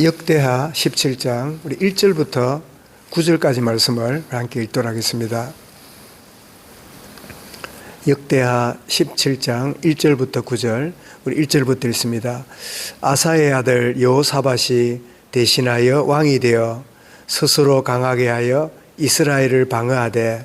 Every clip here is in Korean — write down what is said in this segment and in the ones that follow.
역대하 17장 우리 1절부터 9절까지 말씀을 함께 읽도록 하겠습니다. 역대하 17장 1절부터 9절 우리 1절부터 읽습니다. 아사의 아들 여호사밧이 대신하여 왕이 되어 스스로 강하게 하여 이스라엘을 방어하되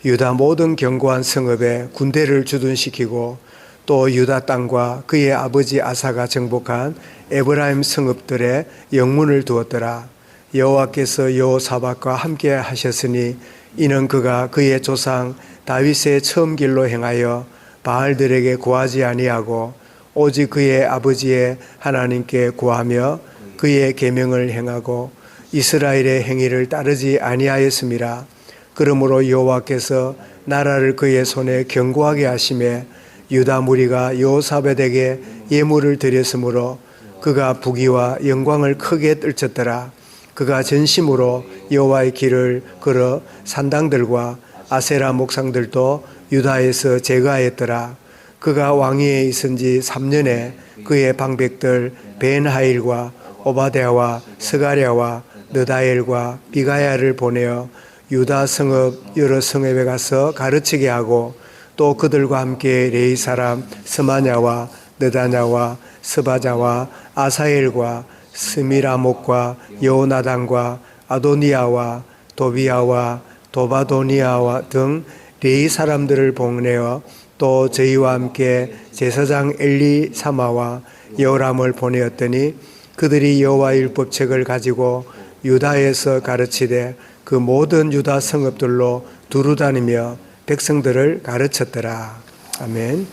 유다 모든 견고한 성읍에 군대를 주둔시키고 또 유다 땅과 그의 아버지 아사가 정복한 에브라임 성읍들의 영문을 두었더라. 여호와께서 여호사밧과 함께 하셨으니 이는 그가 그의 조상 다윗의 처음 길로 행하여 바알들에게 구하지 아니하고 오직 그의 아버지의 하나님께 구하며 그의 계명을 행하고 이스라엘의 행위를 따르지 아니하였음이라. 그러므로 여호와께서 나라를 그의 손에 견고하게 하심에 유다 무리가 여호사밧에게 예물을 드렸으므로 그가 부귀와 영광을 크게 떨쳤더라. 그가 전심으로 여호와의 길을 걸어 산당들과 아세라 목상들도 유다에서 제거하였더라. 그가 왕위에 있은 지 3년에 그의 방백들 벤하일과 오바댜와 스가랴와 느다엘과 비가야를 보내어 유다 성읍 여러 성읍에 가서 가르치게 하고 또 그들과 함께 레이 사람 스마냐와 느다냐와 스바자와 아사엘과 스미라목과 여호나단과 아도니아와 도비아와 도바도니아와 등 레이 사람들을 보내어 또 저희와 함께 제사장 엘리사마와 여호람을 보내었더니 그들이 여호와의 율법책을 가지고 유다에서 가르치되 그 모든 유다 성읍들로 두루 다니며 백성들을 가르쳤더라. 아멘.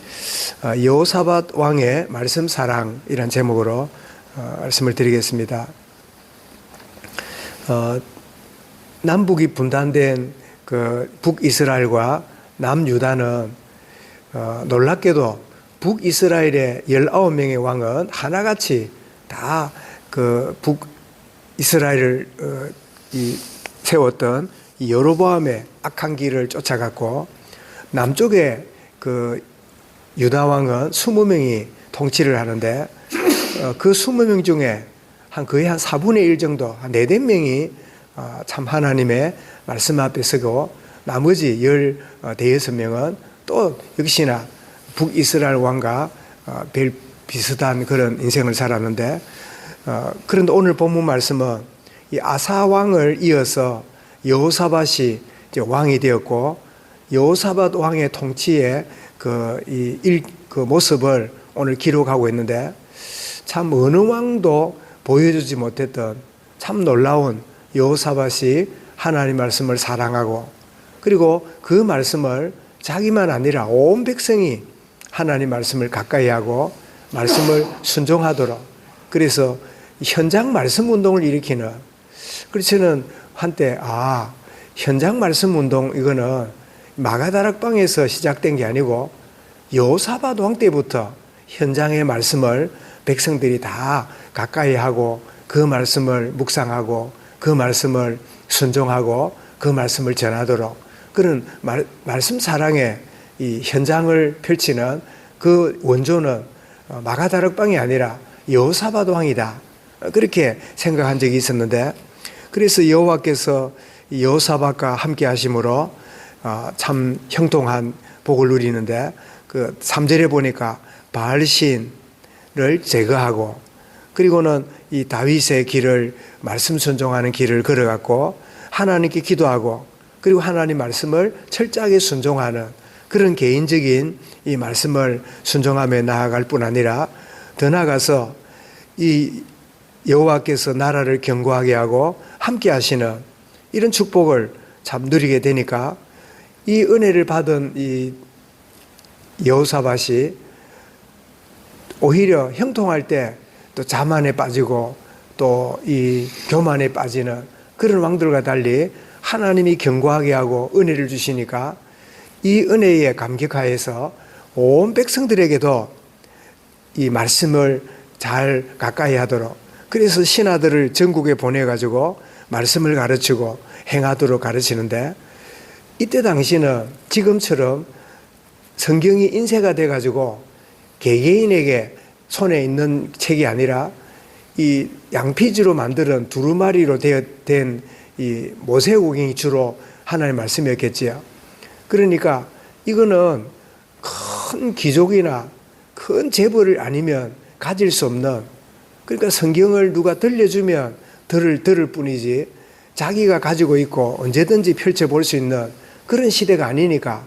여호사밧 왕의 말씀 사랑이란 제목으로 말씀을 드리겠습니다. 남북이 분단된 그 북이스라엘과 남유다는 놀랍게도 북이스라엘의 19명의 왕은 하나같이 다 그 북이스라엘을 세웠던 여로보암의 악한 길을 쫓아갔고 남쪽에 그 유다 왕은 20명이 통치를 하는데 그 20명 중에 거의 한 4분의 1 정도, 한 4~5명이 참 하나님의 말씀 앞에 서고 나머지 16명은 또 역시나 북이스라엘 왕과 비슷한 그런 인생을 살았는데 그런데 오늘 본문 말씀은 이 아사 왕을 이어서 여호사밧이 이제 왕이 되었고 여호사밧 왕의 통치의 그 모습을 오늘 기록하고 있는데 참 어느 왕도 보여주지 못했던 참 놀라운 여호사밧이 하나님 말씀을 사랑하고 그리고 그 말씀을 자기만 아니라 온 백성이 하나님 말씀을 가까이 하고 말씀을 순종하도록 그래서 현장 말씀 운동을 일으키는 그래서 저는 한때 현장 말씀 운동 이거는 마가다락방에서 시작된 게 아니고 여호사밧 왕 때부터 현장의 말씀을 백성들이 다 가까이 하고 그 말씀을 묵상하고 그 말씀을 순종하고 그 말씀을 전하도록 그런 말씀 사랑의 이 현장을 펼치는 그 원조는 마가다락방이 아니라 여호사밧 왕이다. 그렇게 생각한 적이 있었는데 그래서 여호와께서 여호사밧과 함께 하심으로 참 형통한 복을 누리는데 그 3절에 보니까 바알신을 제거하고 그리고는 이 다윗의 길을 말씀 순종하는 길을 걸어갔고 하나님께 기도하고 그리고 하나님 말씀을 철저하게 순종하는 그런 개인적인 이 말씀을 순종하며 나아갈 뿐 아니라 더 나아가서 이 여호와께서 나라를 견고하게 하고 함께 하시는 이런 축복을 참 누리게 되니까 이 은혜를 받은 이 여호사밧이 오히려 형통할 때 또 자만에 빠지고 또 이 교만에 빠지는 그런 왕들과 달리 하나님이 견고하게 하고 은혜를 주시니까 이 은혜에 감격하여서 온 백성들에게도 이 말씀을 잘 가까이 하도록 그래서 신하들을 전국에 보내가지고 말씀을 가르치고 행하도록 가르치는데 이때 당시는 지금처럼 성경이 인쇄가 돼가지고 개개인에게 손에 있는 책이 아니라 이 양피지로 만든 두루마리로 된 이 모세오경이 주로 하나님의 말씀이었겠지요. 그러니까 이거는 큰 기족이나 큰 재벌을 아니면 가질 수 없는, 그러니까 성경을 누가 들려주면 들을 뿐이지 자기가 가지고 있고 언제든지 펼쳐볼 수 있는 그런 시대가 아니니까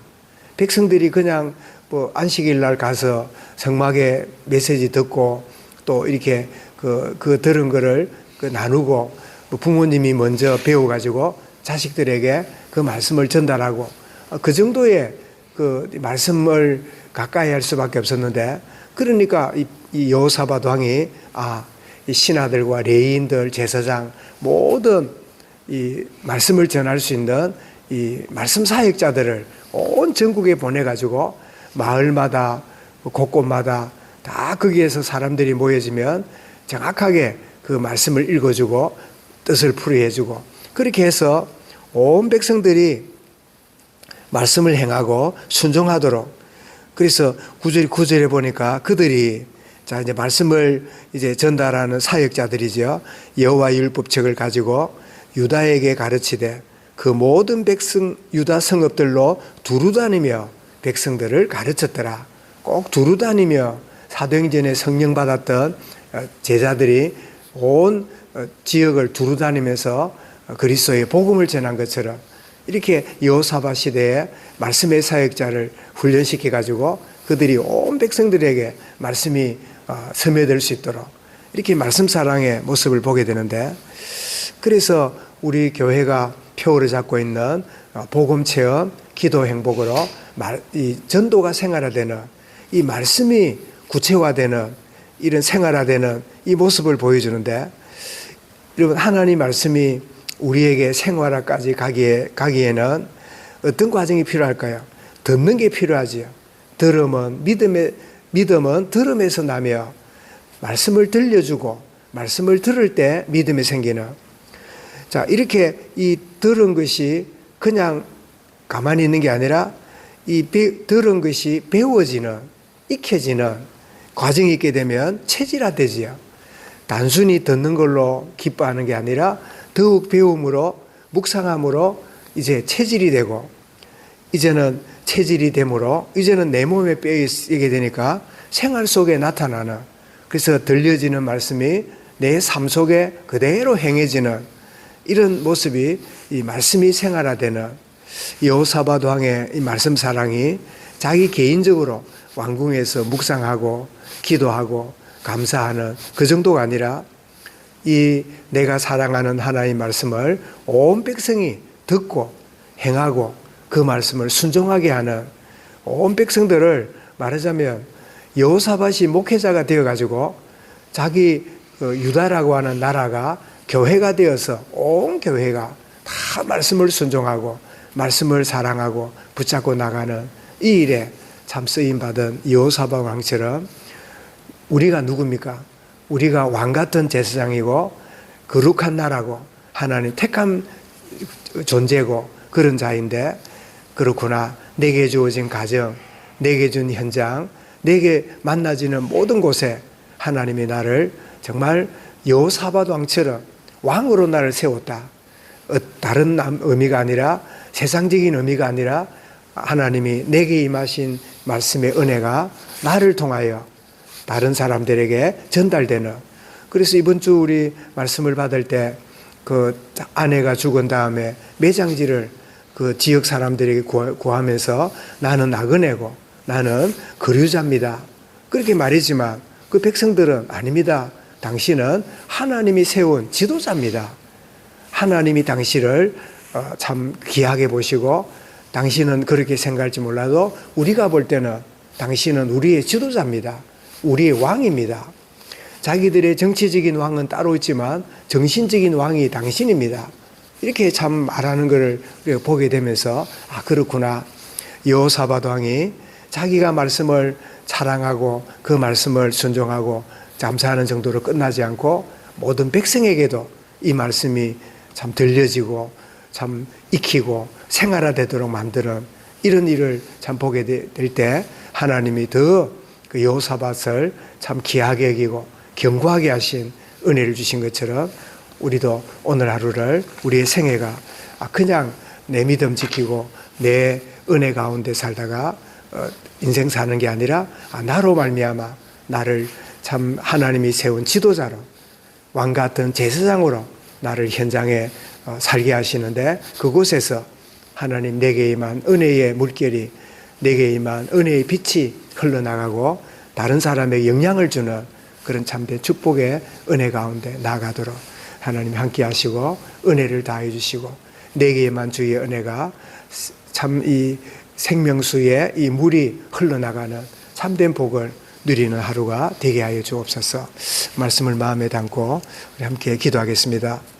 백성들이 그냥 뭐 안식일 날 가서 성막에 메시지 듣고 또 이렇게 그 들은 거를 나누고 부모님이 먼저 배워가지고 자식들에게 그 말씀을 전달하고 그 정도의 그 말씀을 가까이 할 수밖에 없었는데, 그러니까 이 여호사밧 왕이 이 신하들과 레위인들, 제사장 모든 이 말씀을 전할 수 있는 이 말씀 사역자들을 온 전국에 보내가지고 마을마다 곳곳마다 다 거기에서 사람들이 모여지면 정확하게 그 말씀을 읽어주고 뜻을 풀이해주고, 그렇게 해서 온 백성들이 말씀을 행하고 순종하도록. 그래서 9절에 보니까 그들이 이제 말씀을 이제 전달하는 사역자들이죠. 여호와의 율법책을 가지고 유다에게 가르치되 그 모든 백성 유다 성읍들로 두루다니며 백성들을 가르쳤더라. 꼭 두루다니며 사도행전에 성령 받았던 제자들이 온 지역을 두루다니면서 그리스도의 복음을 전한 것처럼 이렇게 여호사밧 시대에 말씀의 사역자를 훈련시켜 가지고 그들이 온 백성들에게 말씀이 스며들 수 있도록 이렇게 말씀 사랑의 모습을 보게 되는데, 그래서 우리 교회가 표를 잡고 있는 복음 체험, 기도 행복으로 이 전도가 생활화되는, 이 말씀이 구체화되는, 이런 생활화되는 이 모습을 보여주는데, 여러분 하나님 말씀이 우리에게 생활화까지 가기에는 어떤 과정이 필요할까요? 듣는 게 필요하지요. 믿음은 들음에서 나며 말씀을 들려주고 말씀을 들을 때 믿음이 생기는. 자, 이렇게 이 들은 것이 그냥 가만히 있는 게 아니라 이 들은 것이 배워지는, 익혀지는 과정이 있게 되면 체질화되지요. 단순히 듣는 걸로 기뻐하는 게 아니라 더욱 배움으로, 묵상함으로 이제 체질이 되고, 이제는 체질이 되므로 이제는 내 몸에 빼이게 되니까 생활 속에 나타나는, 그래서 들려지는 말씀이 내 삶 속에 그대로 행해지는 이런 모습이 이 말씀이 생활화되는 여호사밧 왕의 이 말씀 사랑이 자기 개인적으로 왕궁에서 묵상하고 기도하고 감사하는 그 정도가 아니라 이 내가 사랑하는 하나님의 말씀을 온 백성이 듣고 행하고 그 말씀을 순종하게 하는 온 백성들을, 말하자면 여호사밧이 목회자가 되어가지고 자기 유다라고 하는 나라가 교회가 되어서 온 교회가 다 말씀을 순종하고 말씀을 사랑하고 붙잡고 나가는 이 일에 참 쓰임받은 여호사밧 왕처럼 우리가 누굽니까? 우리가 왕 같은 제사장이고 거룩한 나라고 하나님 택한 존재고 그런 자인데, 그렇구나, 내게 주어진 가정, 내게 준 현장, 내게 만나지는 모든 곳에 하나님이 나를 정말 여호사밧 왕처럼 왕으로 나를 세웠다. 다른 의미가 아니라, 세상적인 의미가 아니라 하나님이 내게 임하신 말씀의 은혜가 나를 통하여 다른 사람들에게 전달되는. 그래서 이번 주 우리 말씀을 받을 때 그 아내가 죽은 다음에 매장지를 그 지역 사람들에게 구하면서 나는 나그네고 나는 거류자입니다, 그렇게 말이지만 그 백성들은 아닙니다. 당신은 하나님이 세운 지도자입니다. 하나님이 당신을 참 귀하게 보시고, 당신은 그렇게 생각할지 몰라도 우리가 볼 때는 당신은 우리의 지도자입니다. 우리의 왕입니다. 자기들의 정치적인 왕은 따로 있지만 정신적인 왕이 당신입니다. 이렇게 참 말하는 것을 보게 되면서 그렇구나, 여호사밧 왕이 자기가 말씀을 사랑하고 그 말씀을 순종하고 감사하는 정도로 끝나지 않고 모든 백성에게도 이 말씀이 참 들려지고 참 익히고 생활화되도록 만드는 이런 일을 참 보게 될 때 하나님이 더 그 여호사밧을 참 귀하게 여기고 견고하게 하신 은혜를 주신 것처럼 우리도 오늘 하루를 우리의 생애가 그냥 내 믿음 지키고 내 은혜 가운데 살다가 인생 사는 게 아니라 나로 말미암아 나를 참 하나님이 세운 지도자로 왕 같은 제사장으로 나를 현장에 살게 하시는데 그곳에서 하나님 내게 임한 은혜의 물결이 내게 임한 은혜의 빛이 흘러나가고 다른 사람에게 영향을 주는 그런 참된 축복의 은혜 가운데 나아가도록 하나님 함께 하시고 은혜를 다해 주시고 내게 임한 주의 은혜가 참 이 생명수의 이 물이 흘러나가는 참된 복을 누리는 하루가 되게 하여 주옵소서. 말씀을 마음에 담고 우리 함께 기도하겠습니다.